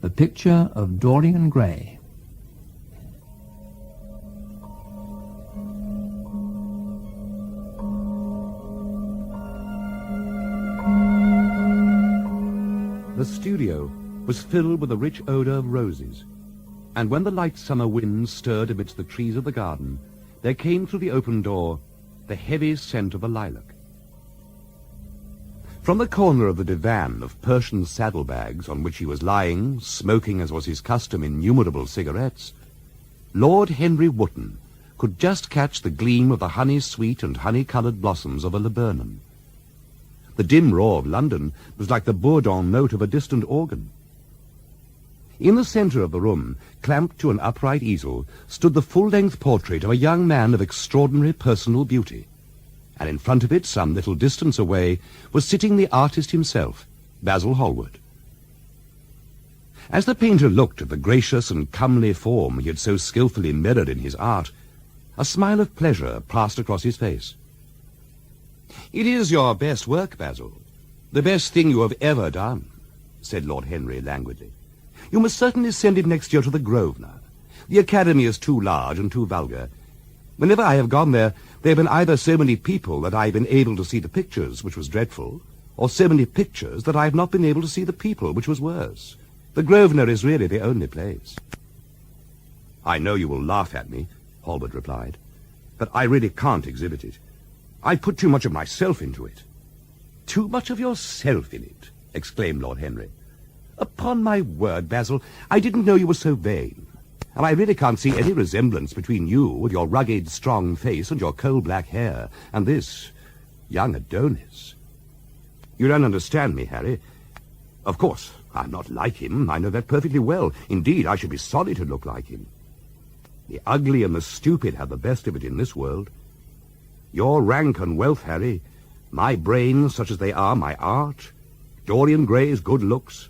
The Picture of Dorian Gray. The studio was filled with a rich odor of roses, and when the light summer winds stirred amidst the trees of the garden, there came through the open door the heavy scent of a lilac. From the corner of the divan of Persian saddlebags on which he was lying, smoking as was his custom innumerable cigarettes, Lord Henry Wotton could just catch the gleam of the honey-sweet and honey-coloured blossoms of a laburnum. The dim roar of London was like the bourdon note of a distant organ. In the centre of the room, clamped to an upright easel, stood the full-length portrait of a young man of extraordinary personal beauty, and in front of it, some little distance away, was sitting the artist himself, Basil Hallward. As the painter looked at the gracious and comely form he had so skilfully mirrored in his art, a smile of pleasure passed across his face. "It is your best work, Basil, the best thing you have ever done," said Lord Henry languidly. "You must certainly send it next year to the Grosvenor. The Academy is too large and too vulgar. Whenever I have gone there, there have been either so many people that I have been able to see the pictures, which was dreadful, or so many pictures that I have not been able to see the people, which was worse. The Grosvenor is really the only place." "I know you will laugh at me," Hallward replied, "but I really can't exhibit it. I put too much of myself into it." "Too much of yourself in it?" exclaimed Lord Henry. "Upon my word, Basil, I didn't know you were so vain. And I really can't see any resemblance between you, with your rugged, strong face and your coal-black hair, and this young Adonis. You don't understand me, Harry. Of course, I'm not like him. I know that perfectly well. Indeed, I should be sorry to look like him. The ugly and the stupid have the best of it in this world. Your rank and wealth, Harry, my brains, such as they are, my art, Dorian Gray's good looks,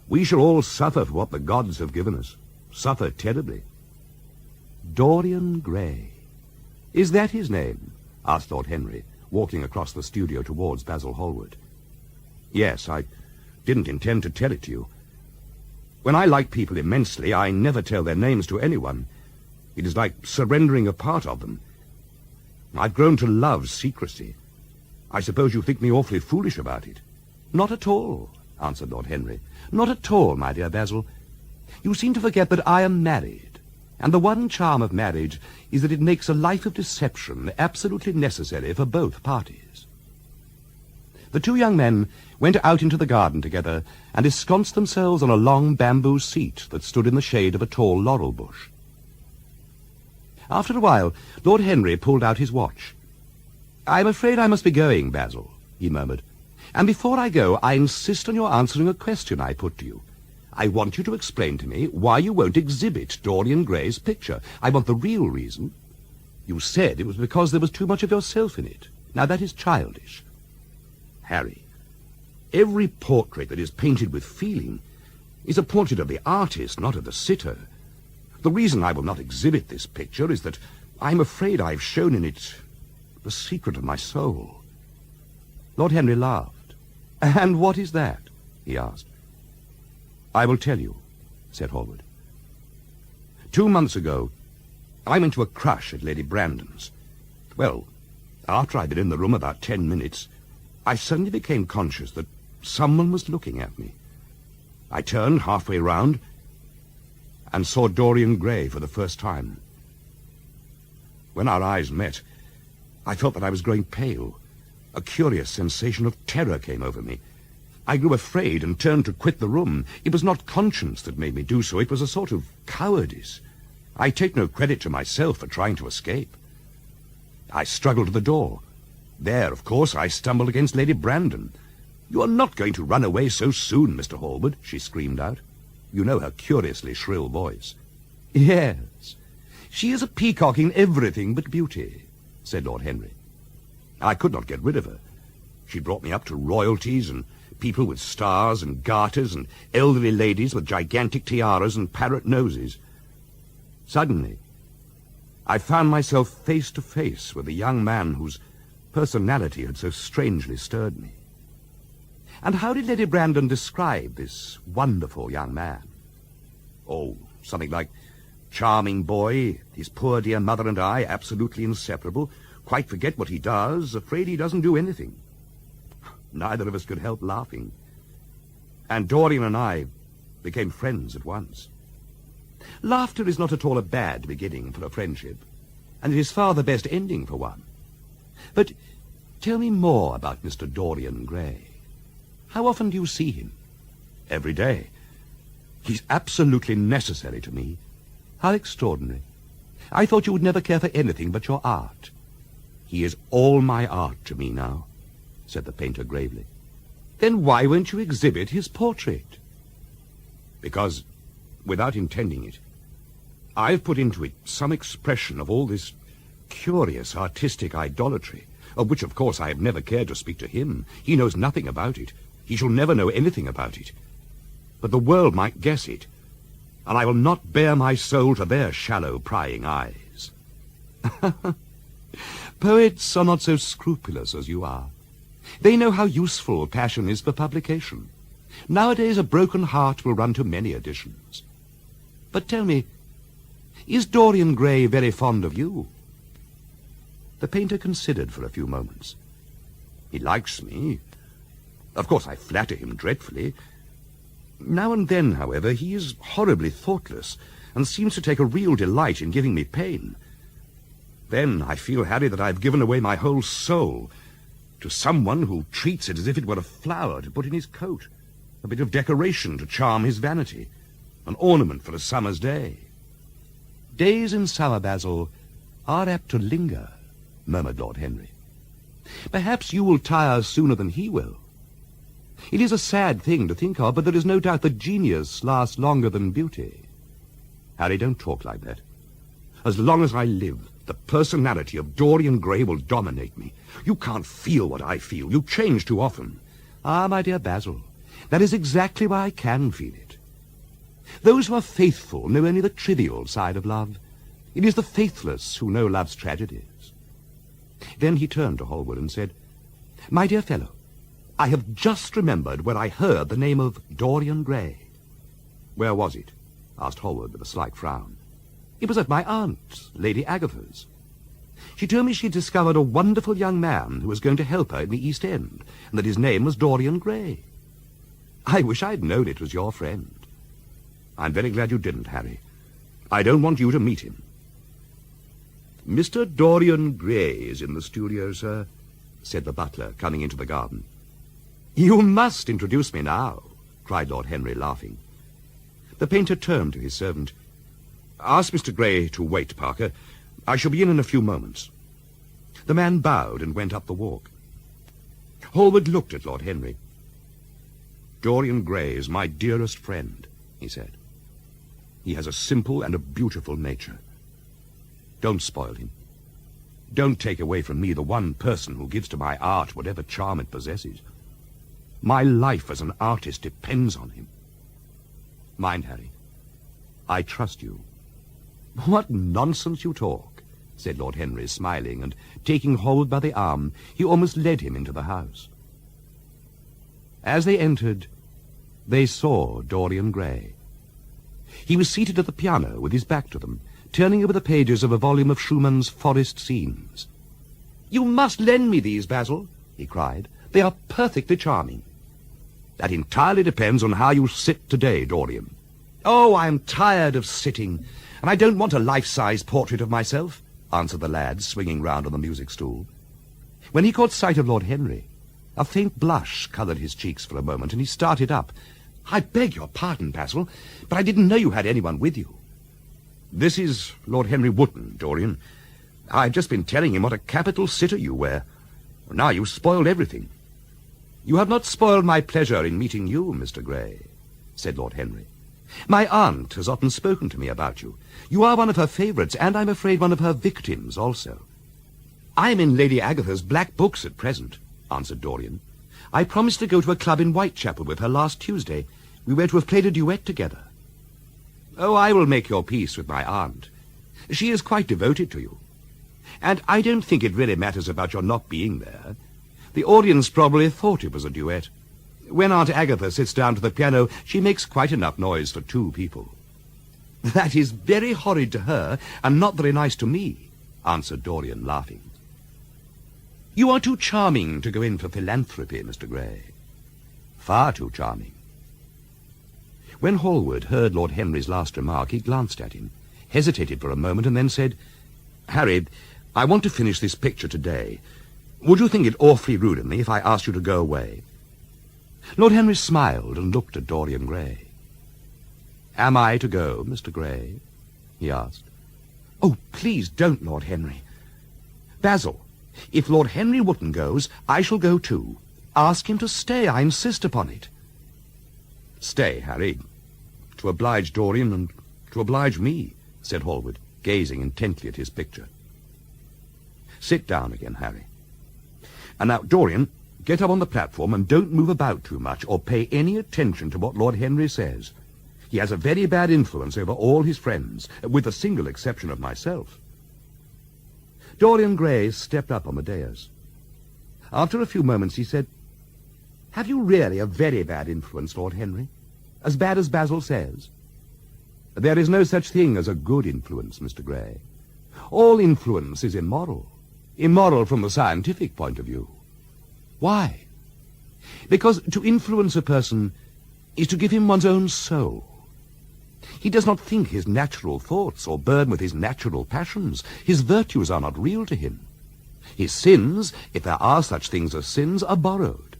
we shall all suffer for what the gods have given us. Suffer terribly." "Dorian Gray. Is that his name?" asked Lord Henry, walking across the studio towards Basil Hallward. "Yes, I didn't intend to tell it to you. When I like people immensely, I never tell their names to anyone. It is like surrendering a part of them. I've grown to love secrecy. I suppose you think me awfully foolish about it." "Not at all," answered Lord Henry. "Not at all, my dear Basil. You seem to forget that I am married, and the one charm of marriage is that it makes a life of deception absolutely necessary for both parties." The two young men went out into the garden together and ensconced themselves on a long bamboo seat that stood in the shade of a tall laurel bush. After a while, Lord Henry pulled out his watch. "I'm afraid I must be going, Basil," he murmured. "And before I go, I insist on your answering a question I put to you. I want you to explain to me why you won't exhibit Dorian Gray's picture. I want the real reason. You said it was because there was too much of yourself in it. Now, that is childish." "Harry, every portrait that is painted with feeling is a portrait of the artist, not of the sitter. The reason I will not exhibit this picture is that I'm afraid I've shown in it the secret of my soul." Lord Henry laughed. "And what is that?" he asked. "I will tell you," said Hallward. 2 months ago, I went to a crush at Lady Brandon's. Well, after I'd been in the room about 10 minutes, I suddenly became conscious that someone was looking at me. I turned halfway round and saw Dorian Gray for the first time. When our eyes met, I felt that I was growing pale. A curious sensation of terror came over me. I grew afraid and turned to quit the room. It was not conscience that made me do so. It was a sort of cowardice. I take no credit to myself for trying to escape. I struggled to the door. There, of course, I stumbled against Lady Brandon. "You are not going to run away so soon, Mr. Hallward," she screamed out. You know her curiously shrill voice. "Yes, she is a peacock in everything but beauty," said Lord Henry. I could not get rid of her. She brought me up to royalties and people with stars and garters and elderly ladies with gigantic tiaras and parrot noses. Suddenly, I found myself face to face with a young man whose personality had so strangely stirred me. And how did Lady Brandon describe this wonderful young man? Oh, something like, charming boy, his poor dear mother and I, absolutely inseparable, quite forget what he does, afraid he doesn't do anything. Neither of us could help laughing. And Dorian and I became friends at once. Laughter is not at all a bad beginning for a friendship, and it is far the best ending for one. But tell me more about Mr. Dorian Gray. How often do you see him? Every day. He's absolutely necessary to me. How extraordinary. I thought you would never care for anything but your art. He is all my art to me now, said the painter gravely. Then why won't you exhibit his portrait? Because, without intending it, I've put into it some expression of all this curious artistic idolatry, of which, of course, I have never cared to speak to him. He knows nothing about it. He shall never know anything about it. But the world might guess it, and I will not bare my soul to their shallow, prying eyes. Poets are not so scrupulous as you are. They know how useful passion is for publication. Nowadays a broken heart will run to many editions. But tell me, is Dorian Gray very fond of you? The painter considered for a few moments. He likes me. Of course I flatter him dreadfully. Now and then, however, he is horribly thoughtless, and seems to take a real delight in giving me pain. Then I feel, Harry, that I've given away my whole soul to someone who treats it as if it were a flower to put in his coat, a bit of decoration to charm his vanity, an ornament for a summer's day. Days in summer, Basil, are apt to linger, murmured Lord Henry. Perhaps you will tire sooner than he will. It is a sad thing to think of, but there is no doubt that genius lasts longer than beauty. Harry, don't talk like that. As long as I live, the personality of Dorian Gray will dominate me. You can't feel what I feel. You change too often. Ah, my dear Basil, that is exactly why I can feel it. Those who are faithful know only the trivial side of love. It is the faithless who know love's tragedies. Then he turned to Hallward and said, My dear fellow, I have just remembered where I heard the name of Dorian Gray. Where was it? Asked Hallward with a slight frown. It was at my aunt's, Lady Agatha's. She told me she had discovered a wonderful young man who was going to help her in the East End, and that his name was Dorian Gray. I wish I'd known it was your friend. I'm very glad you didn't, Harry. I don't want you to meet him. Mr. Dorian Gray is in the studio, sir, said the butler, coming into the garden. You must introduce me now, cried Lord Henry, laughing. The painter turned to his servant. Ask Mr. Gray to wait, Parker. I shall be in a few moments. The man bowed and went up the walk. Hallward looked at Lord Henry. Dorian Gray is my dearest friend, he said. He has a simple and a beautiful nature. Don't spoil him. Don't take away from me the one person who gives to my art whatever charm it possesses. My life as an artist depends on him. Mind, Harry, I trust you. What nonsense you talk, said Lord Henry, smiling, and taking Hallward by the arm, he almost led him into the house. As they entered, they saw Dorian Gray. He was seated at the piano with his back to them, turning over the pages of a volume of Schumann's Forest Scenes. You must lend me these, Basil, he cried. They are perfectly charming. That entirely depends on how you sit today, Dorian. Oh, I am tired of sitting, and I don't want a life-size portrait of myself, answered the lad, swinging round on the music stool. When he caught sight of Lord Henry, a faint blush coloured his cheeks for a moment, and he started up. I beg your pardon, Basil, but I didn't know you had anyone with you. This is Lord Henry Wotton, Dorian. I've just been telling him what a capital sitter you were. Now you've spoiled everything. You have not spoiled my pleasure in meeting you, Mr. Gray, said Lord Henry. My aunt has often spoken to me about you. You are one of her favourites, and I'm afraid one of her victims also. I'm in Lady Agatha's black books at present, answered Dorian. I promised to go to a club in Whitechapel with her last Tuesday. We were to have played a duet together. Oh, I will make your peace with my aunt. She is quite devoted to you. And I don't think it really matters about your not being there. The audience probably thought it was a duet. When Aunt Agatha sits down to the piano, she makes quite enough noise for two people. "That is very horrid to her, and not very nice to me," answered Dorian, laughing. "You are too charming to go in for philanthropy, Mr. Gray. Far too charming." When Hallward heard Lord Henry's last remark, he glanced at him, hesitated for a moment, and then said, "Harry, I want to finish this picture today. Would you think it awfully rude of me if I asked you to go away?" Lord Henry smiled and looked at Dorian Gray. "Am I to go, Mr. Gray?" he asked. "Oh, please don't, Lord Henry." "Basil, if Lord Henry Wotton goes, I shall go too. Ask him to stay. I insist upon it." "Stay, Harry, to oblige Dorian and to oblige me," said Hallward, gazing intently at his picture. "Sit down again, Harry. And now, Dorian, get up on the platform and don't move about too much or pay any attention to what Lord Henry says. He has a very bad influence over all his friends, with the single exception of myself." Dorian Gray stepped up on the dais. After a few moments he said, "Have you really a very bad influence, Lord Henry? As bad as Basil says?" "There is no such thing as a good influence, Mr. Gray. All influence is immoral. Immoral from the scientific point of view." "Why?" "Because to influence a person is to give him one's own soul. He does not think his natural thoughts or burn with his natural passions. His virtues are not real to him. His sins, if there are such things as sins, are borrowed.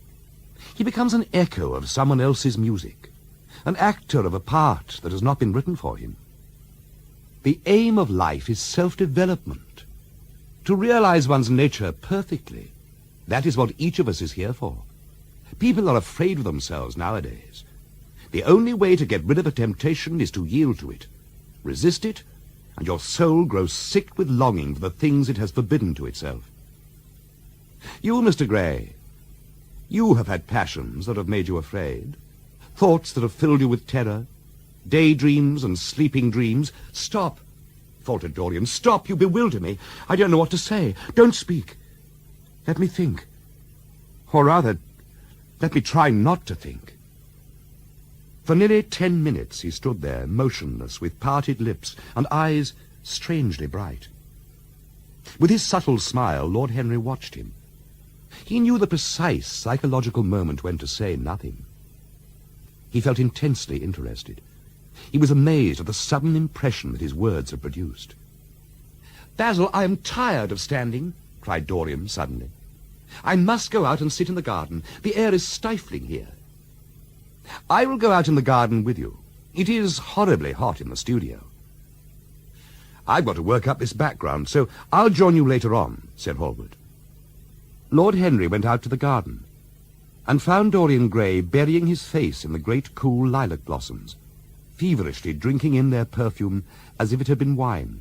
He becomes an echo of someone else's music, an actor of a part that has not been written for him. The aim of life is self-development, to realize one's nature perfectly. That is what each of us is here for. People are afraid of themselves nowadays. The only way to get rid of a temptation is to yield to it. Resist it, and your soul grows sick with longing for the things it has forbidden to itself. You, Mr. Gray, you have had passions that have made you afraid, thoughts that have filled you with terror, daydreams and sleeping dreams." "Stop," faltered Dorian. "Stop, you bewilder me. I don't know what to say. Don't speak. Let me think. Or rather, let me try not to think." For nearly 10 minutes he stood there, motionless, with parted lips and eyes strangely bright. With his subtle smile, Lord Henry watched him. He knew the precise psychological moment when to say nothing. He felt intensely interested. He was amazed at the sudden impression that his words had produced. "Basil, I am tired of standing," cried Dorian suddenly. "I must go out and sit in the garden. The air is stifling here." "I will go out in the garden with you. It is horribly hot in the studio." "I've got to work up this background, so I'll join you later on," said Hallward. Lord Henry went out to the garden and found Dorian Gray burying his face in the great cool lilac blossoms, feverishly drinking in their perfume as if it had been wine.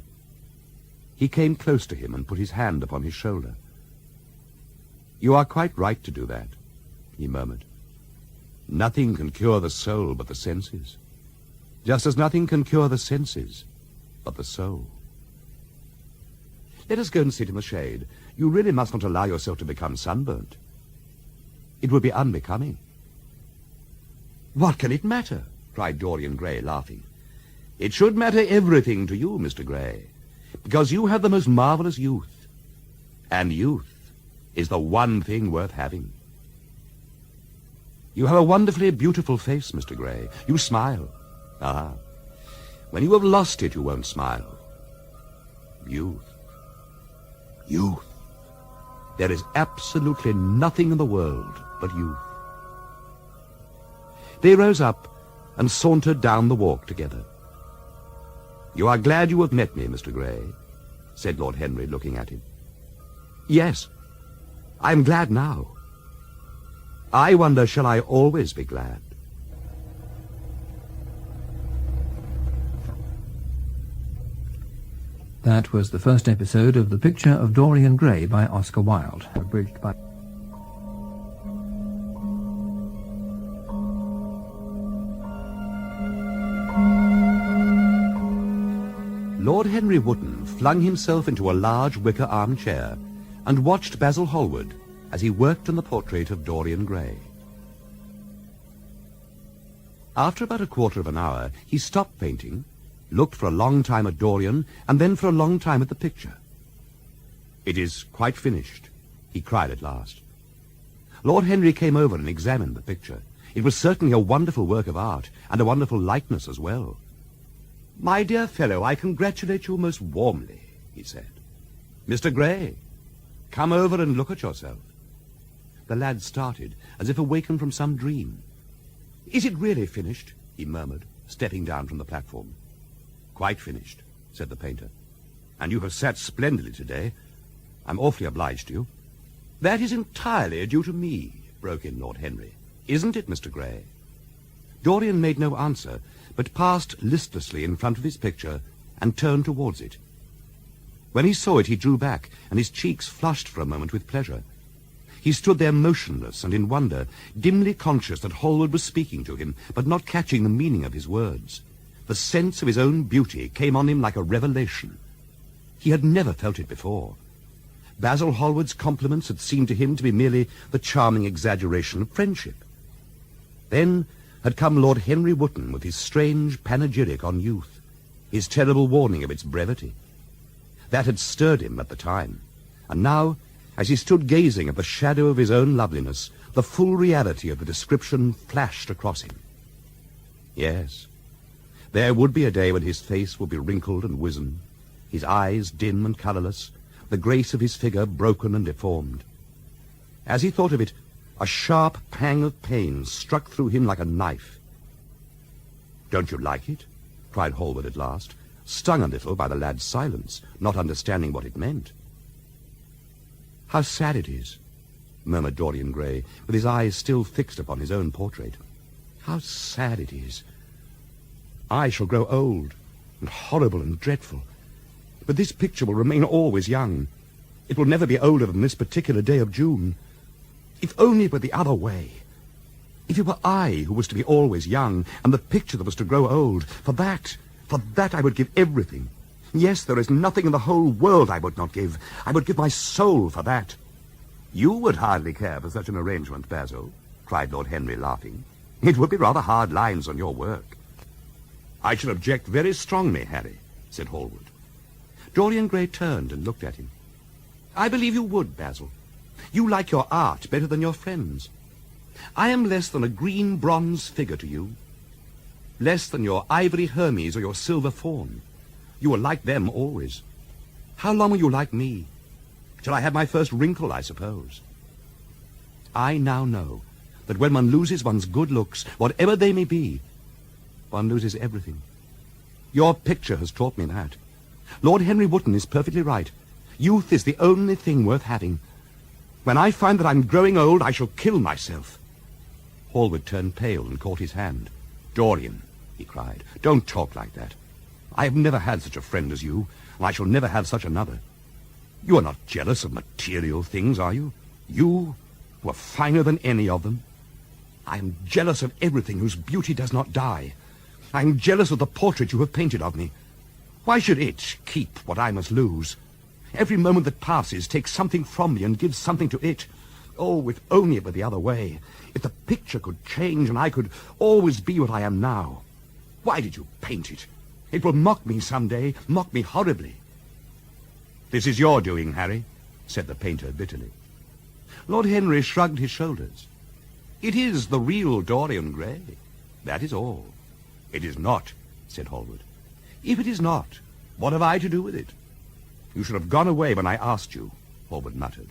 He came close to him and put his hand upon his shoulder. "You are quite right to do that," he murmured. "Nothing can cure the soul but the senses, just as nothing can cure the senses but the soul. Let us go and sit in the shade. You really must not allow yourself to become sunburnt. It would be unbecoming." "What can it matter?" cried Dorian Gray, laughing. "It should matter everything to you, Mr. Gray, because you have the most marvelous youth, and youth is the one thing worth having. You have a wonderfully beautiful face, Mr. Gray. You smile. Ah, when you have lost it, you won't smile. Youth. Youth. There is absolutely nothing in the world but youth." They rose up and sauntered down the walk together. "You are glad you have met me, Mr. Gray," said Lord Henry, looking at him. "Yes, I am glad now. I wonder, shall I always be glad?" That was the first episode of The Picture of Dorian Gray by Oscar Wilde, abridged by... Lord Henry Wotton flung himself into a large wicker armchair and watched Basil Hallward as he worked on the portrait of Dorian Gray. After about a quarter of an hour, he stopped painting, looked for a long time at Dorian, and then for a long time at the picture. "It is quite finished," he cried at last. Lord Henry came over and examined the picture. It was certainly a wonderful work of art, and a wonderful likeness as well. "My dear fellow, I congratulate you most warmly," he said. "Mr. Gray, come over and look at yourself." The lad started, as if awakened from some dream. "Is it really finished?" he murmured, stepping down from the platform. "Quite finished," said the painter. "And you have sat splendidly today. I'm awfully obliged to you." "That is entirely due to me," broke in Lord Henry. "Isn't it, Mr. Gray?" Dorian made no answer, but passed listlessly in front of his picture and turned towards it. When he saw it, he drew back, and his cheeks flushed for a moment with pleasure. He stood there motionless and in wonder, dimly conscious that Hallward was speaking to him, but not catching the meaning of his words. The sense of his own beauty came on him like a revelation. He had never felt it before. Basil Hallward's compliments had seemed to him to be merely the charming exaggeration of friendship. Then had come Lord Henry Wotton with his strange panegyric on youth, his terrible warning of its brevity. That had stirred him at the time, and now, as he stood gazing at the shadow of his own loveliness, the full reality of the description flashed across him. Yes, there would be a day when his face would be wrinkled and wizen, his eyes dim and colourless, the grace of his figure broken and deformed. As he thought of it, a sharp pang of pain struck through him like a knife. "Don't you like it?" cried Hallward at last, stung a little by the lad's silence, not understanding what it meant. "How sad it is," murmured Dorian Gray, with his eyes still fixed upon his own portrait. "How sad it is. I shall grow old, and horrible and dreadful. But this picture will remain always young. It will never be older than this particular day of June. If only it were the other way. If it were I who was to be always young, and the picture that was to grow old, for that I would give everything. Yes, there is nothing in the whole world I would not give. I would give my soul for that." "You would hardly care for such an arrangement, Basil," cried Lord Henry, laughing. "It would be rather hard lines on your work." "I shall object very strongly, Harry," said Hallward. Dorian Gray turned and looked at him. "I believe you would, Basil. You like your art better than your friends. I am less than a green bronze figure to you, less than your ivory Hermes or your silver faun. You will like them always. How long will you like me? Till I have my first wrinkle, I suppose. I now know that when one loses one's good looks, whatever they may be, one loses everything. Your picture has taught me that. Lord Henry Wotton is perfectly right. Youth is the only thing worth having. When I find that I'm growing old, I shall kill myself." Hallward turned pale and caught his hand. "Dorian," he cried, "don't talk like that. I have never had such a friend as you, and I shall never have such another. You are not jealous of material things, are you? You, who are finer than any of them? I am jealous of everything whose beauty does not die. I am jealous of the portrait you have painted of me. Why should it keep what I must lose? Every moment that passes takes something from me and gives something to it. Oh, if only it were the other way. If the picture could change and I could always be what I am now. Why did you paint it? It will mock me some day, mock me horribly." "This is your doing, Harry," said the painter bitterly. Lord Henry shrugged his shoulders. "It is the real Dorian Gray. That is all." "It is not," said Hallward. "If it is not, what have I to do with it?" "You should have gone away when I asked you," Hallward muttered.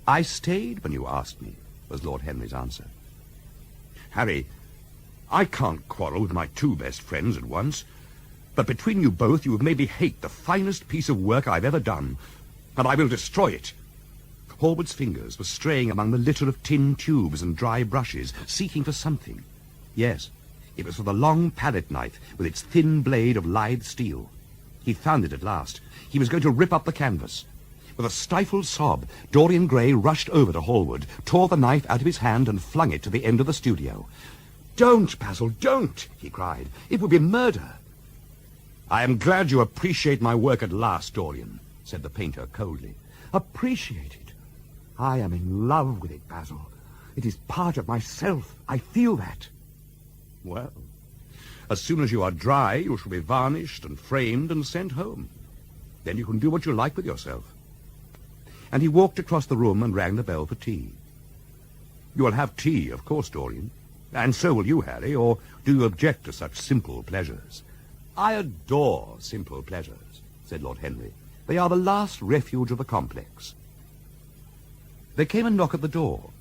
"I stayed when you asked me," was Lord Henry's answer. "Harry, I can't quarrel with my two best friends at once, but between you both you have made me hate the finest piece of work I've ever done, and I will destroy it." Hallward's fingers were straying among the litter of tin tubes and dry brushes, seeking for something. Yes, it was for the long palette knife with its thin blade of lithe steel. He found it at last. He was going to rip up the canvas. With a stifled sob, Dorian Gray rushed over to Hallward, tore the knife out of his hand and flung it to the end of the studio. "Don't, Basil, don't!" he cried. "It would be murder." "I am glad you appreciate my work at last, Dorian," said the painter coldly. "Appreciate it? I am in love with it, Basil. It is part of myself. I feel that." "Well, As soon as you are dry, you shall be varnished and framed and sent home. Then you can do what you like with yourself." And he walked across the room and rang the bell for tea. "You will have tea, of course, Dorian. And so will you, Harry, or do you object to such simple pleasures?" "I adore simple pleasures," said Lord Henry. "They are the last refuge of the complex." There came a knock at the door,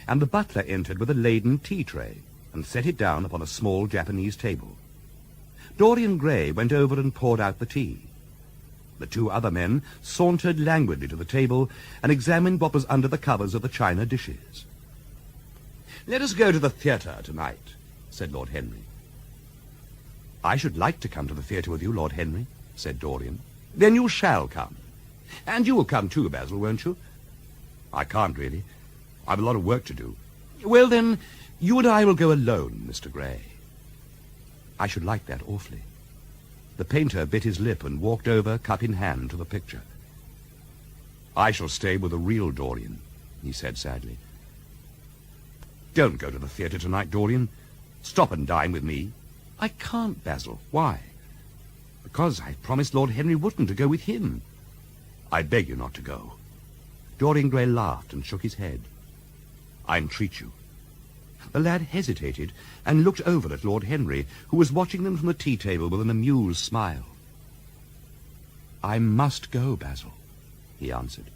and the butler entered with a laden tea-tray and set it down upon a small Japanese table. Dorian Gray went over and poured out the tea. The two other men sauntered languidly to the table and examined what was under the covers of the china dishes. "Let us go to the theatre tonight," said Lord Henry. "I should like to come to the theatre with you, Lord Henry," said Dorian. "Then you shall come. And you will come too, Basil, won't you?" "I can't, really. I've a lot of work to do." "Well, then, you and I will go alone, Mr. Gray." "I should like that awfully." The painter bit his lip and walked over, cup in hand, to the picture. "I shall stay with the real Dorian," he said sadly. "Don't go to the theatre tonight, Dorian. Stop and dine with me." "I can't, Basil." "Why?" "Because I've promised Lord Henry Wotton to go with him." "I beg you not to go." Dorian Gray laughed and shook his head. "I entreat you." The lad hesitated and looked over at Lord Henry, who was watching them from the tea-table with an amused smile. "I must go, Basil," he answered.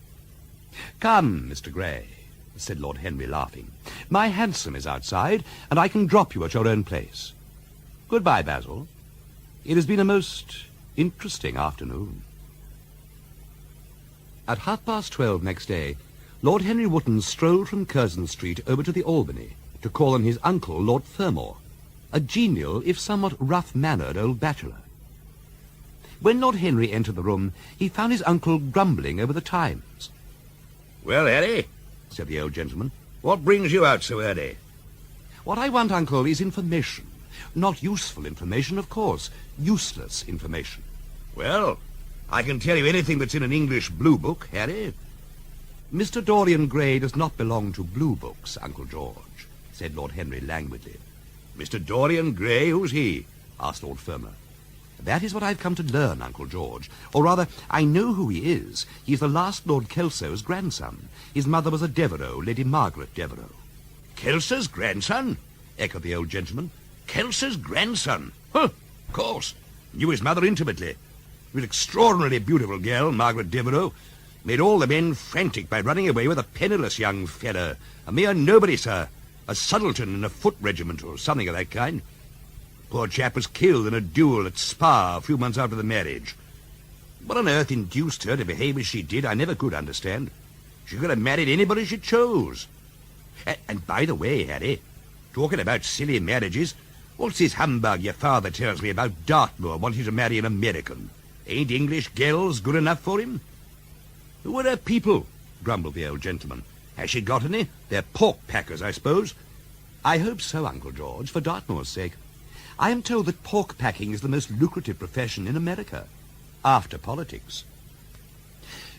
"Come, Mr. Gray," said Lord Henry, laughing. "My hansom is outside, and I can drop you at your own place. Goodbye, Basil. It has been a most interesting afternoon." At 12:30 next day, Lord Henry Wotton strolled from Curzon Street over to the Albany to call on his uncle, Lord Fermor, a genial, if somewhat rough-mannered old bachelor. When Lord Henry entered the room, he found his uncle grumbling over the Times. "Well, Harry," said the old gentleman, "what brings you out so early?" "What I want, uncle, is information. Not useful information, of course. Useless information." "Well, I can tell you anything that's in an English blue book, Harry." "Mr. Dorian Gray does not belong to blue books, Uncle George," said Lord Henry languidly. "Mr. Dorian Gray? Who's he?" asked Lord Fermor. "That is what I've come to learn, Uncle George. Or rather, I know who he is. He's the last Lord Kelso's grandson. His mother was a Devereux, Lady Margaret Devereux." "Kelso's grandson?" echoed the old gentleman. "Kelso's grandson? Huh, of course. Knew his mother intimately. She was an extraordinarily beautiful girl, Margaret Devereux. Made all the men frantic by running away with a penniless young fellow. A mere nobody, sir. A subaltern in a foot regiment or something of that kind. Poor chap was killed in a duel at Spa a few months after the marriage. What on earth induced her to behave as she did, I never could understand. She could have married anybody she chose. And by the way, Harry, talking about silly marriages, what's this humbug your father tells me about Dartmoor wanting to marry an American? Ain't English girls good enough for him?" "Who are her people?" grumbled the old gentleman. "Has she got any? They're pork-packers, I suppose." "I hope so, Uncle George, for Dartmoor's sake. I am told that pork-packing is the most lucrative profession in America, after politics.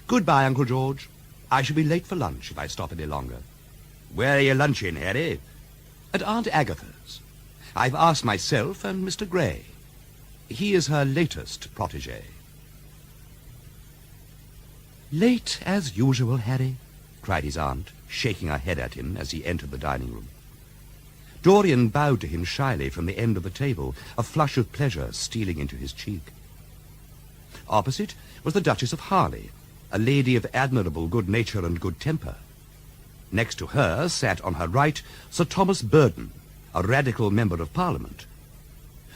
Goodbye, Uncle George. I shall be late for lunch if I stop any longer." "Where are you lunching, Harry?" "At Aunt Agatha's. I've asked myself and Mr. Gray. He is her latest protégé." "Late as usual, Harry," cried his aunt, shaking her head at him as he entered the dining-room. Dorian bowed to him shyly from the end of the table, a flush of pleasure stealing into his cheek. Opposite was the Duchess of Harley, a lady of admirable good nature and good temper. Next to her sat on her right Sir Thomas Burden, a radical member of Parliament.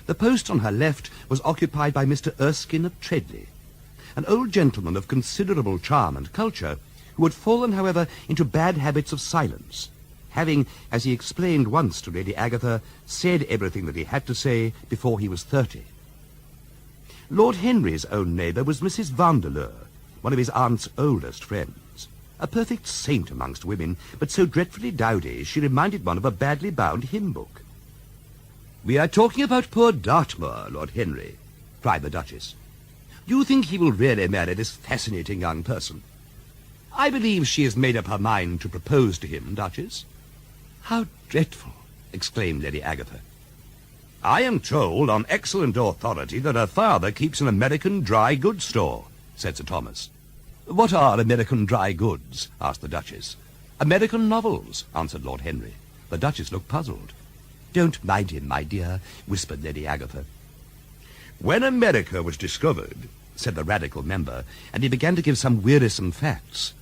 The post on her left was occupied by Mr. Erskine of Treadley, an old gentleman of considerable charm and culture, who had fallen, however, into bad habits of silence, having, as he explained once to Lady Agatha, said everything that he had to say before he was 30. Lord Henry's own neighbour was Mrs. Vandeleur, one of his aunt's oldest friends. A perfect saint amongst women, but so dreadfully dowdy she reminded one of a badly bound hymn-book. "We are talking about poor Dartmoor, Lord Henry," cried the Duchess. "Do you think he will really marry this fascinating young person?" "I believe she has made up her mind to propose to him, Duchess." "How dreadful!" exclaimed Lady Agatha. I am told on excellent authority that her father keeps an American dry goods store, said Sir Thomas. What are American dry goods? Asked the Duchess. American novels, answered Lord Henry. The Duchess looked puzzled. Don't mind him, my dear, whispered Lady Agatha. When America was discovered, said the Radical member, and he began to give some wearisome facts.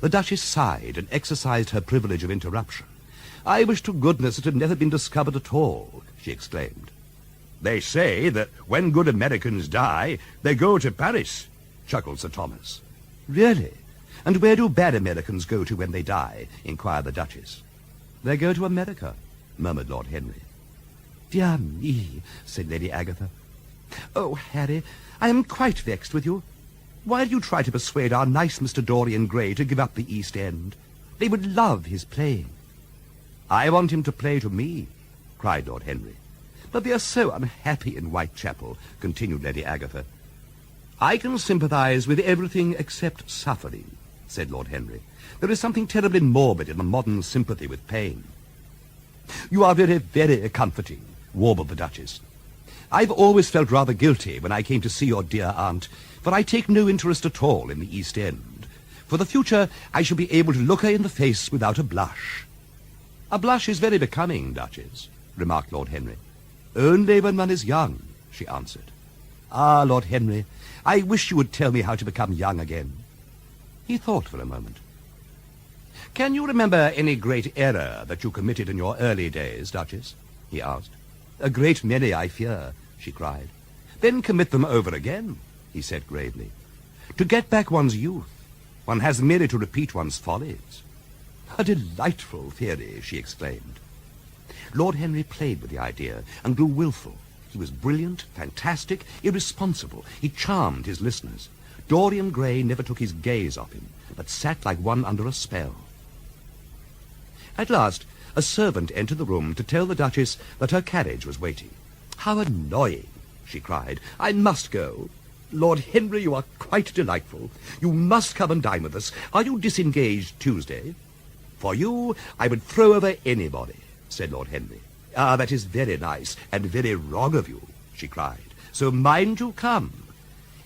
The Duchess sighed and exercised her privilege of interruption. I wish to goodness it had never been discovered at all, she exclaimed. They say that when good Americans die, they go to Paris, chuckled Sir Thomas. Really? And where do bad Americans go to when they die? Inquired the Duchess. They go to America, murmured Lord Henry. Dear me, said Lady Agatha. Oh, Harry, I am quite vexed with you. Why do you try to persuade our nice Mr. Dorian Gray to give up the East End? They would love his playing. I want him to play to me, cried Lord Henry. But they are so unhappy in Whitechapel, continued Lady Agatha. I can sympathize with everything except suffering, said Lord Henry. There is something terribly morbid in the modern sympathy with pain. You are very, very comforting, warbled the Duchess. I've always felt rather guilty when I came to see your dear aunt, for I take no interest at all in the East End. For the future, I shall be able to look her in the face without a blush. A blush is very becoming, Duchess, remarked Lord Henry. Only when one is young, she answered. Ah, Lord Henry, I wish you would tell me how to become young again. He thought for a moment. Can you remember any great error that you committed in your early days, Duchess? He asked. A great many, I fear, she cried. Then commit them over again, he said gravely. To get back one's youth, one has merely to repeat one's follies. A delightful theory, she exclaimed. Lord Henry played with the idea and grew wilful. He was brilliant, fantastic, irresponsible. He charmed his listeners. Dorian Gray never took his gaze off him, but sat like one under a spell. At last, a servant entered the room to tell the Duchess that her carriage was waiting. How annoying, she cried. I must go. Lord Henry, you are quite delightful. You must come and dine with us. Are you disengaged Tuesday? For you, I would throw over anybody, said Lord Henry. Ah, that is very nice and very wrong of you, she cried. So mind you come.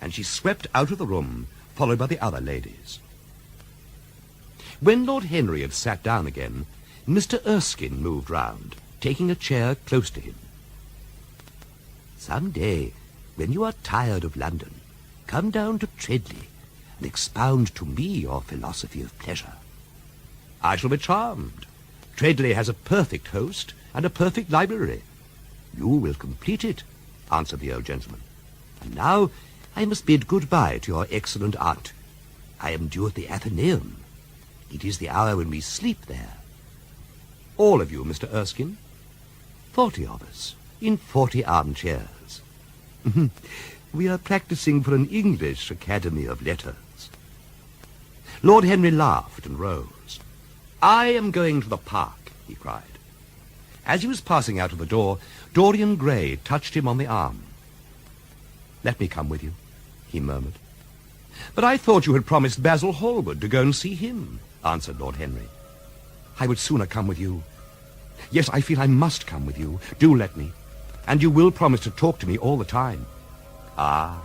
And she swept out of the room, followed by the other ladies. When Lord Henry had sat down again, Mr. Erskine moved round, taking a chair close to him. Some day, when you are tired of London, come down to Treadley and expound to me your philosophy of pleasure. I shall be charmed. Treadley has a perfect host and a perfect library. You will complete it, answered the old gentleman. And now I must bid good-bye to your excellent aunt. I am due at the Athenaeum. It is the hour when we sleep there. All of you, Mr. Erskine? 40 of us, in 40 armchairs. We are practicing for an English Academy of Letters. Lord Henry laughed and rose. I am going to the park, he cried. As he was passing out of the door, Dorian Gray touched him on the arm. Let me come with you, he murmured. But I thought you had promised Basil Hallward to go and see him, answered Lord Henry. I would sooner come with you. Yes, I feel I must come with you. Do let me. And you will promise to talk to me all the time. Ah,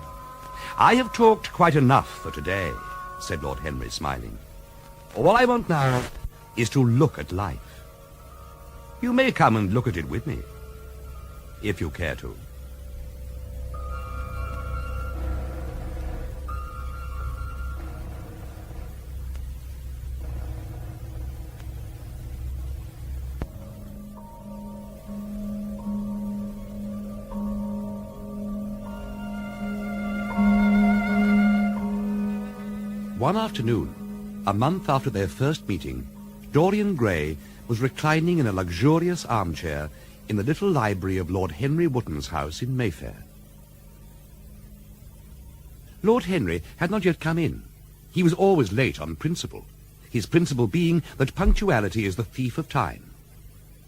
I have talked quite enough for today, said Lord Henry, smiling. All I want now is to look at life. You may come and look at it with me, if you care to. One afternoon, a month after their first meeting, Dorian Gray was reclining in a luxurious armchair in the little library of Lord Henry Wotton's house in Mayfair. Lord Henry had not yet come in. He was always late on principle, his principle being that punctuality is the thief of time.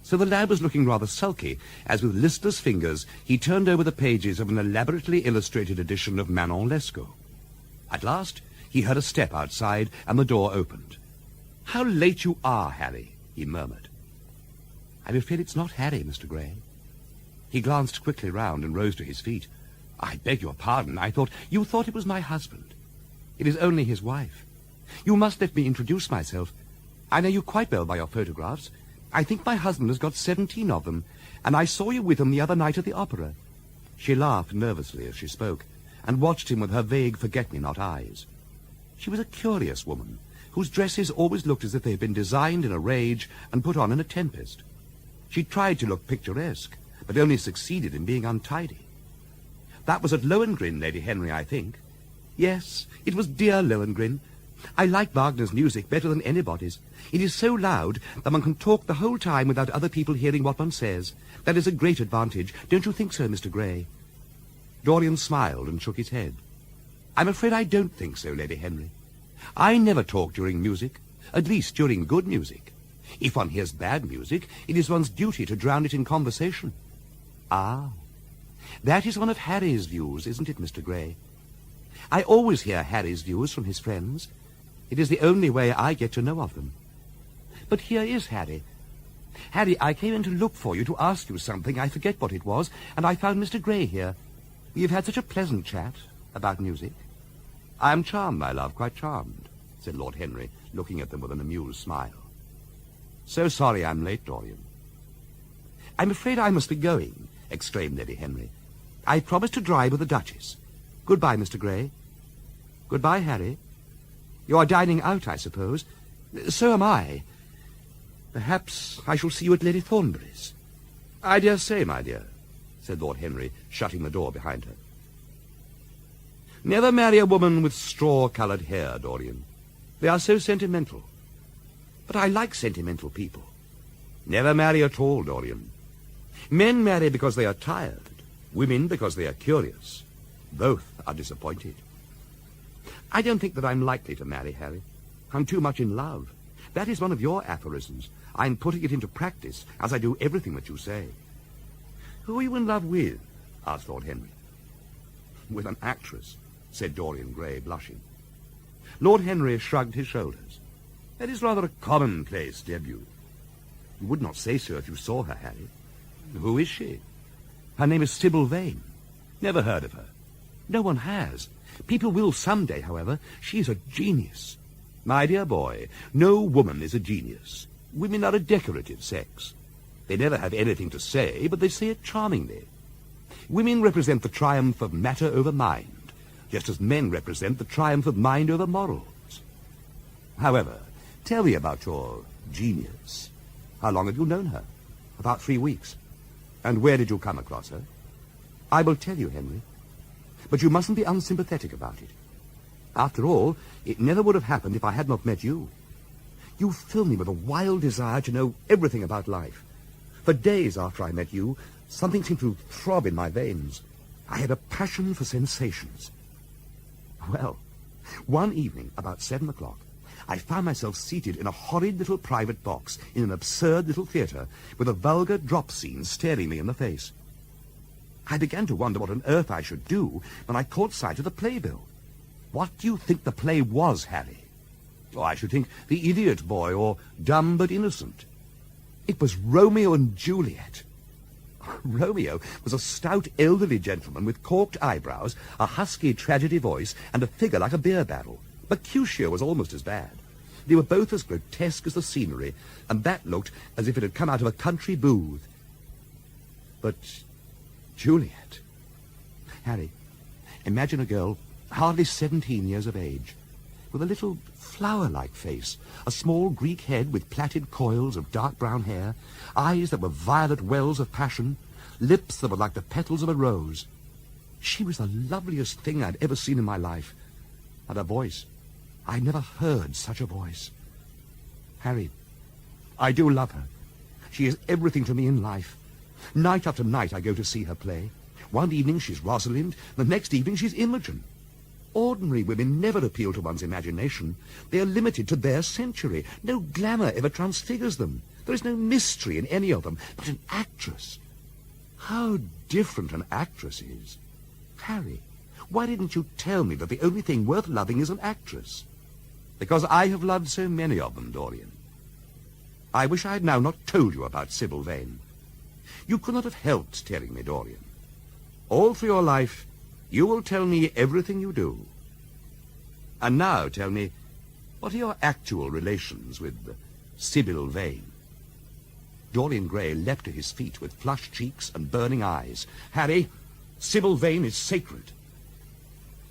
So the lad was looking rather sulky, as with listless fingers he turned over the pages of an elaborately illustrated edition of Manon Lescaut. At last he heard a step outside, and the door opened. "How late you are, Harry," he murmured. "I'm afraid it's not Harry, Mr. Gray." He glanced quickly round and rose to his feet. "I beg your pardon. I thought you thought it was my husband. It is only his wife. You must let me introduce myself. I know you quite well by your photographs. I think my husband has got 17 of them, and I saw you with him the other night at the opera." She laughed nervously as she spoke, and watched him with her vague forget-me-not eyes. She was a curious woman, whose dresses always looked as if they had been designed in a rage and put on in a tempest. She tried to look picturesque, but only succeeded in being untidy. "That was at Lohengrin, Lady Henry, I think." "Yes, it was dear Lohengrin. I like Wagner's music better than anybody's. It is so loud that one can talk the whole time without other people hearing what one says. That is a great advantage. Don't you think so, Mr. Gray?" Dorian smiled and shook his head. "I'm afraid I don't think so, Lady Henry. I never talk during music, at least during good music. If one hears bad music, it is one's duty to drown it in conversation." "Ah, that is one of Harry's views, isn't it, Mr. Gray? I always hear Harry's views from his friends. It is the only way I get to know of them. But here is Harry. Harry, I came in to look for you, to ask you something. I forget what it was, and I found Mr. Gray here. We've had such a pleasant chat about music." "I am charmed, my love, quite charmed," said Lord Henry, looking at them with an amused smile. "So sorry I'm late, Dorian." "I'm afraid I must be going," exclaimed Lady Henry. "I promised to drive with the Duchess. Goodbye, Mr. Gray." "Goodbye, Harry. You are dining out, I suppose?" "So am I. Perhaps I shall see you at Lady Thornbury's." "I dare say, my dear," said Lord Henry, shutting the door behind her. "Never marry a woman with straw-coloured hair, Dorian. They are so sentimental. But I like sentimental people. Never marry at all, Dorian. Men marry because they are tired, women because they are curious. Both are disappointed. I don't think that I'm likely to marry, Harry. I'm too much in love. That is one of your aphorisms. I'm putting it into practice, as I do everything that you say." "Who are you in love with?" asked Lord Henry. "With an actress," said Dorian Gray, blushing. Lord Henry shrugged his shoulders. "That is rather a commonplace debut." "You would not say so if you saw her, Harry." "Who is she?" "Her name is Sybil Vane." "Never heard of her." "No one has. People will some day, however. She is a genius." "My dear boy, no woman is a genius. Women are a decorative sex. They never have anything to say, but they say it charmingly. Women represent the triumph of matter over mind, just as men represent the triumph of mind over morals. However, tell me about your genius. How long have you known her?" "About 3 weeks." "And where did you come across her?" "I will tell you, Henry. But you mustn't be unsympathetic about it. After all, it never would have happened if I had not met you. You fill me with a wild desire to know everything about life. For days after I met you, something seemed to throb in my veins. I had a passion for sensations. Well, one evening, about 7 o'clock, I found myself seated in a horrid little private box in an absurd little theatre, with a vulgar drop scene staring me in the face. I began to wonder what on earth I should do when I caught sight of the playbill. What do you think the play was, Harry? Oh, I should think The Idiot Boy or Dumb but Innocent. It was Romeo and Juliet. Romeo was a stout elderly gentleman with corked eyebrows, a husky tragedy voice, and a figure like a beer barrel. Mercutio was almost as bad. They were both as grotesque as the scenery, and that looked as if it had come out of a country booth. But Juliet... Harry, imagine a girl hardly 17 years of age, with a little flower-like face, a small Greek head with plaited coils of dark brown hair, eyes that were violet wells of passion, lips that were like the petals of a rose. She was the loveliest thing I'd ever seen in my life. And her voice, I never heard such a voice. Harry, I do love her. She is everything to me in life. Night after night I go to see her play. One evening she's Rosalind, the next evening she's Imogen. Ordinary women never appeal to one's imagination. They are limited to their century. No glamour ever transfigures them. There is no mystery in any of them. But an actress... how different an actress is. Harry, why didn't you tell me that the only thing worth loving is an actress? Because I have loved so many of them, Dorian. I wish I had now not told you about Sybil Vane. You could not have helped telling me, Dorian. All through your life, you will tell me everything you do. And now tell me, what are your actual relations with Sybil Vane? Dorian Gray leapt to his feet with flushed cheeks and burning eyes. Harry, Sybil Vane is sacred.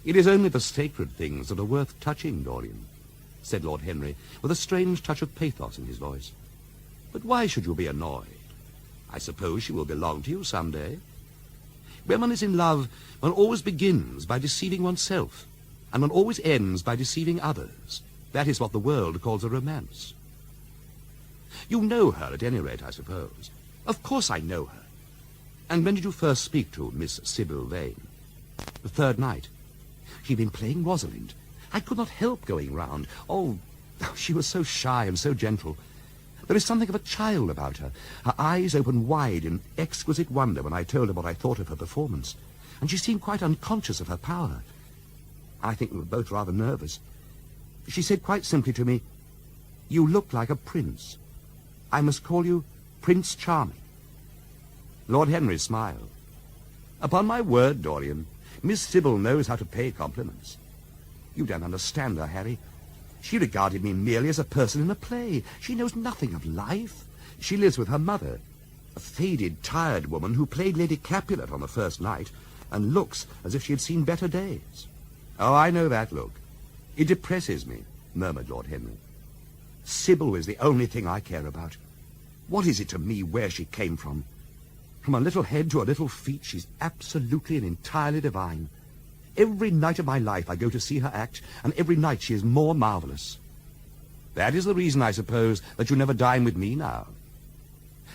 It is only the sacred things that are worth touching, Dorian, said Lord Henry, with a strange touch of pathos in his voice. But why should you be annoyed? I suppose she will belong to you some day. When one is in love, one always begins by deceiving oneself, and one always ends by deceiving others. That is what the world calls a romance. You know her, at any rate, I suppose. Of course I know her. And when did you first speak to Miss Sybil Vane? The third night. She'd been playing Rosalind. I could not help going round. Oh, she was so shy and so gentle. There is something of a child about her. Her eyes opened wide in exquisite wonder when I told her what I thought of her performance. And she seemed quite unconscious of her power. I think we were both rather nervous. She said quite simply to me, "You look like a prince. I must call you Prince Charming." Lord Henry smiled. Upon my word, Dorian, Miss Sybil knows how to pay compliments. You don't understand her, Harry. She regarded me merely as a person in a play. She knows nothing of life. She lives with her mother, a faded, tired woman who played Lady Capulet on the first night and looks as if she had seen better days. Oh, I know that look. It depresses me, murmured Lord Henry. Sybil is the only thing I care about. What is it to me where she came from? From her little head to her little feet, she's absolutely and entirely divine. Every night of my life I go to see her act, and every night she is more marvelous. That is the reason, I suppose, that you never dine with me now.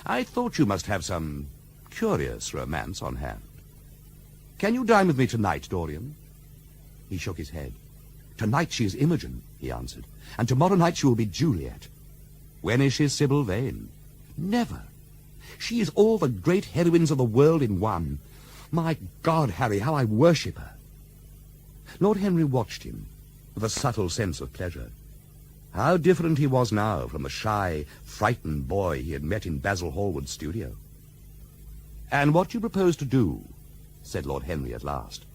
I thought you must have some curious romance on hand. Can you dine with me tonight, Dorian? He shook his head. Tonight she is Imogen, he answered, and tomorrow night she will be Juliet. When is she Sybil Vane? Never. She is all the great heroines of the world in one. My God, Harry, how I worship her. Lord Henry watched him with a subtle sense of pleasure. How different he was now from the shy, frightened boy he had met in Basil Hallward's studio. "And what do you propose to do?" said Lord Henry at last.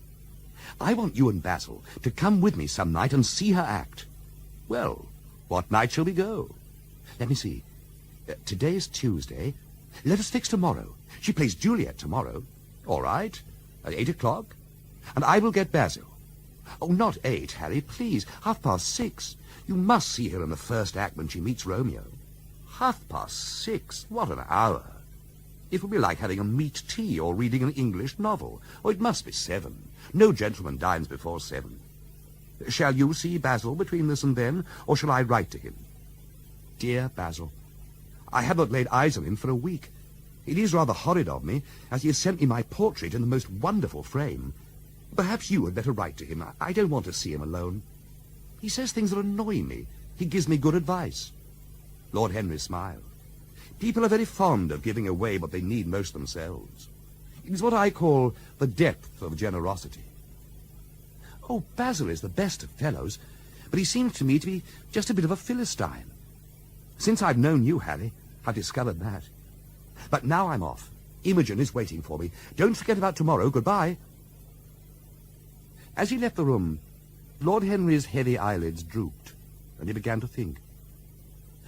"I want you and Basil to come with me some night and see her act." "Well, what night shall we go?" "Let me see. Today is Tuesday. Let us fix tomorrow. She plays Juliet tomorrow." "All right. At 8 o'clock. And I will get Basil." "Oh, not 8, Harry, please. 6:30. You must see her in the first act when she meets Romeo." 6:30? What an hour! It will be like having a meat tea or reading an English novel. Oh, it must be 7. No gentleman dines before 7. Shall you see Basil between this and then, or shall I write to him? Dear Basil, I have not laid eyes on him for a week. It is rather horrid of me, as he has sent me my portrait in the most wonderful frame. Perhaps you had better write to him. I don't want to see him alone. He says things that annoy me. He gives me good advice. Lord Henry smiled. People are very fond of giving away what they need most themselves. It is what I call the depth of generosity. Oh, Basil is the best of fellows, but he seems to me to be just a bit of a Philistine. Since I've known you, Harry, I've discovered that. But now I'm off. Imogen is waiting for me. Don't forget about tomorrow. Goodbye. As he left the room, Lord Henry's heavy eyelids drooped, and he began to think.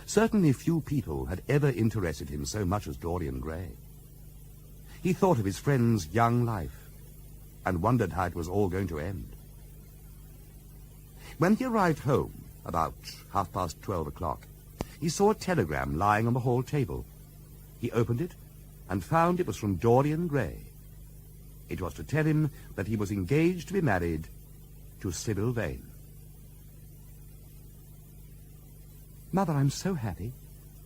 Certainly few people had ever interested him so much as Dorian Gray. He thought of his friend's young life, and wondered how it was all going to end. When he arrived home, about 12:30 o'clock, he saw a telegram lying on the hall table. He opened it, and found it was from Dorian Gray. It was to tell him that he was engaged to be married to Sybil Vane. "Mother, I'm so happy,"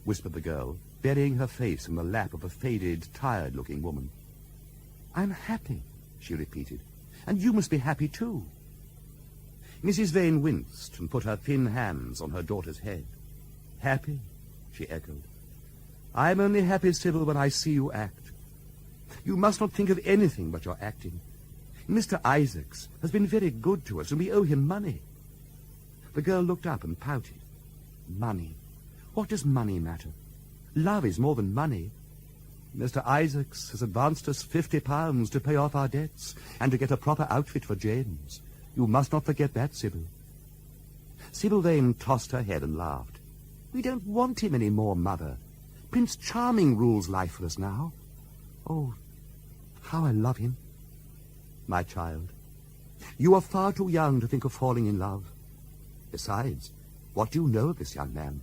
whispered the girl, burying her face in the lap of a faded, tired-looking woman. "I'm happy," she repeated, "and you must be happy too." Mrs. Vane winced and put her thin hands on her daughter's head. "Happy?" she echoed. "I'm only happy, Sybil, when I see you act. You must not think of anything but your acting. Mr. Isaacs has been very good to us, and we owe him money." The girl looked up and pouted. "Money? What does money matter? Love is more than money." Mr. Isaacs has advanced us £50 to pay off our debts and to get a proper outfit for James. You must not forget that, Sybil." Sybil Vane tossed her head and laughed. "We don't want him any more, Mother. Prince Charming rules life for us now. Oh, how I love him. My child, you are far too young to think of falling in love. Besides, what do you know of this young man?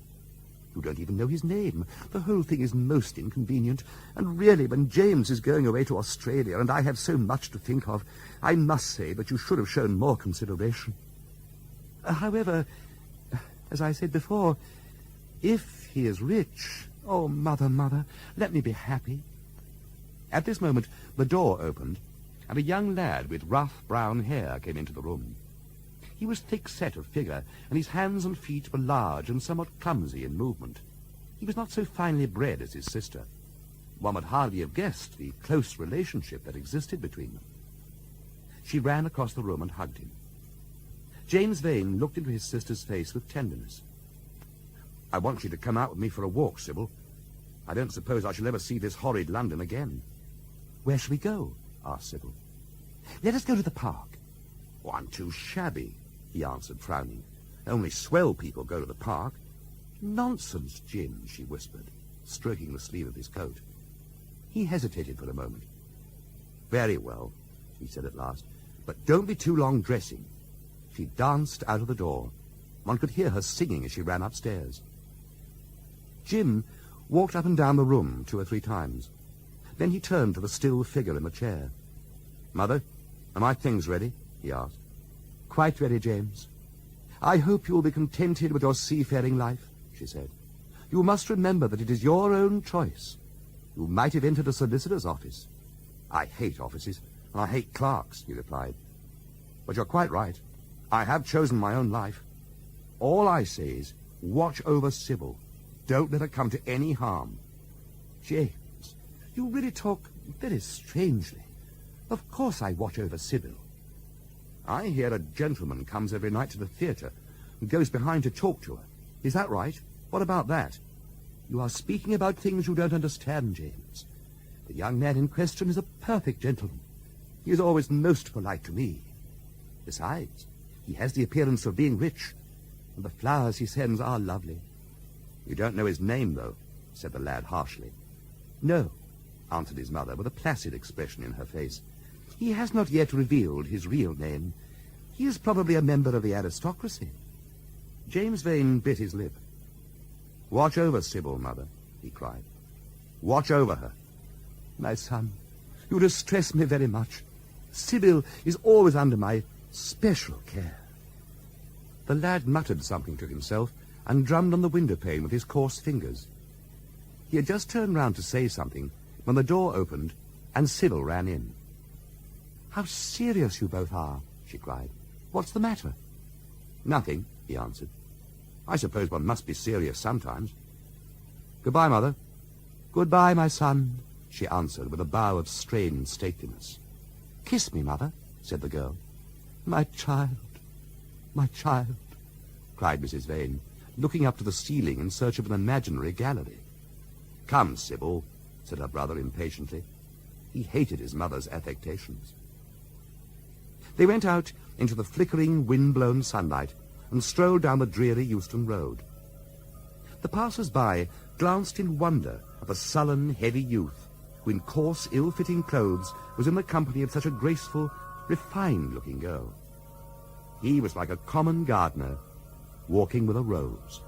You don't even know his name. The whole thing is most inconvenient. And really, when James is going away to Australia, and I have so much to think of, I must say that you should have shown more consideration. However, as I said before, if he is rich... Oh, Mother, let me be happy." At this moment, the door opened, and a young lad with rough brown hair came into the room. He was thick-set of figure, and his hands and feet were large and somewhat clumsy in movement. He was not so finely bred as his sister. One would hardly have guessed the close relationship that existed between them. She ran across the room and hugged him. James Vane looked into his sister's face with tenderness. "I want you to come out with me for a walk, Sybil. I don't suppose I shall ever see this horrid London again." "Where shall we go?" asked Sybil. "Let us go to the park." "Oh, I'm too shabby," he answered, frowning. "Only swell people go to the park." "Nonsense, Jim," she whispered, stroking the sleeve of his coat. He hesitated for a moment. "Very well," he said at last, "but don't be too long dressing." She danced out of the door. One could hear her singing as she ran upstairs. Jim walked up and down the room 2 or 3 times. Then he turned to the still figure in the chair. "Mother, are my things ready?" he asked. "Quite ready, James. I hope you will be contented with your seafaring life," she said. "You must remember that it is your own choice. You might have entered a solicitor's office." "I hate offices, and I hate clerks," he replied. "But you're quite right. I have chosen my own life. All I say is, watch over Sybil. Don't let her come to any harm." "James, you really talk very strangely. Of course I watch over Sybil." "I hear a gentleman comes every night to the theatre and goes behind to talk to her. Is that right? What about that?" "You are speaking about things you don't understand, James. The young man in question is a perfect gentleman. He is always most polite to me. Besides, he has the appearance of being rich, and the flowers he sends are lovely." "You don't know his name, though," said the lad harshly. "No," answered his mother with a placid expression in her face. "He has not yet revealed his real name. He is probably a member of the aristocracy." James Vane bit his lip. "Watch over Sybil, Mother," he cried. "Watch over her." "My son, you distress me very much. Sybil is always under my special care." The lad muttered something to himself and drummed on the window-pane with his coarse fingers. He had just turned round to say something when the door opened and Sybil ran in. "How serious you both are," she cried. "What's the matter?" "Nothing," he answered. "I suppose one must be serious sometimes. Goodbye, Mother." "Goodbye, my son," she answered with a bow of strained stateliness. "Kiss me, Mother," said the girl. "My child, my child," cried Mrs. Vane, looking up to the ceiling in search of an imaginary gallery. "Come, Sybil," said her brother impatiently. He hated his mother's affectations. They went out into the flickering, wind-blown sunlight and strolled down the dreary Euston Road. The passers-by glanced in wonder at the sullen, heavy youth who, in coarse, ill-fitting clothes, was in the company of such a graceful, refined-looking girl. He was like a common gardener walking with a rose.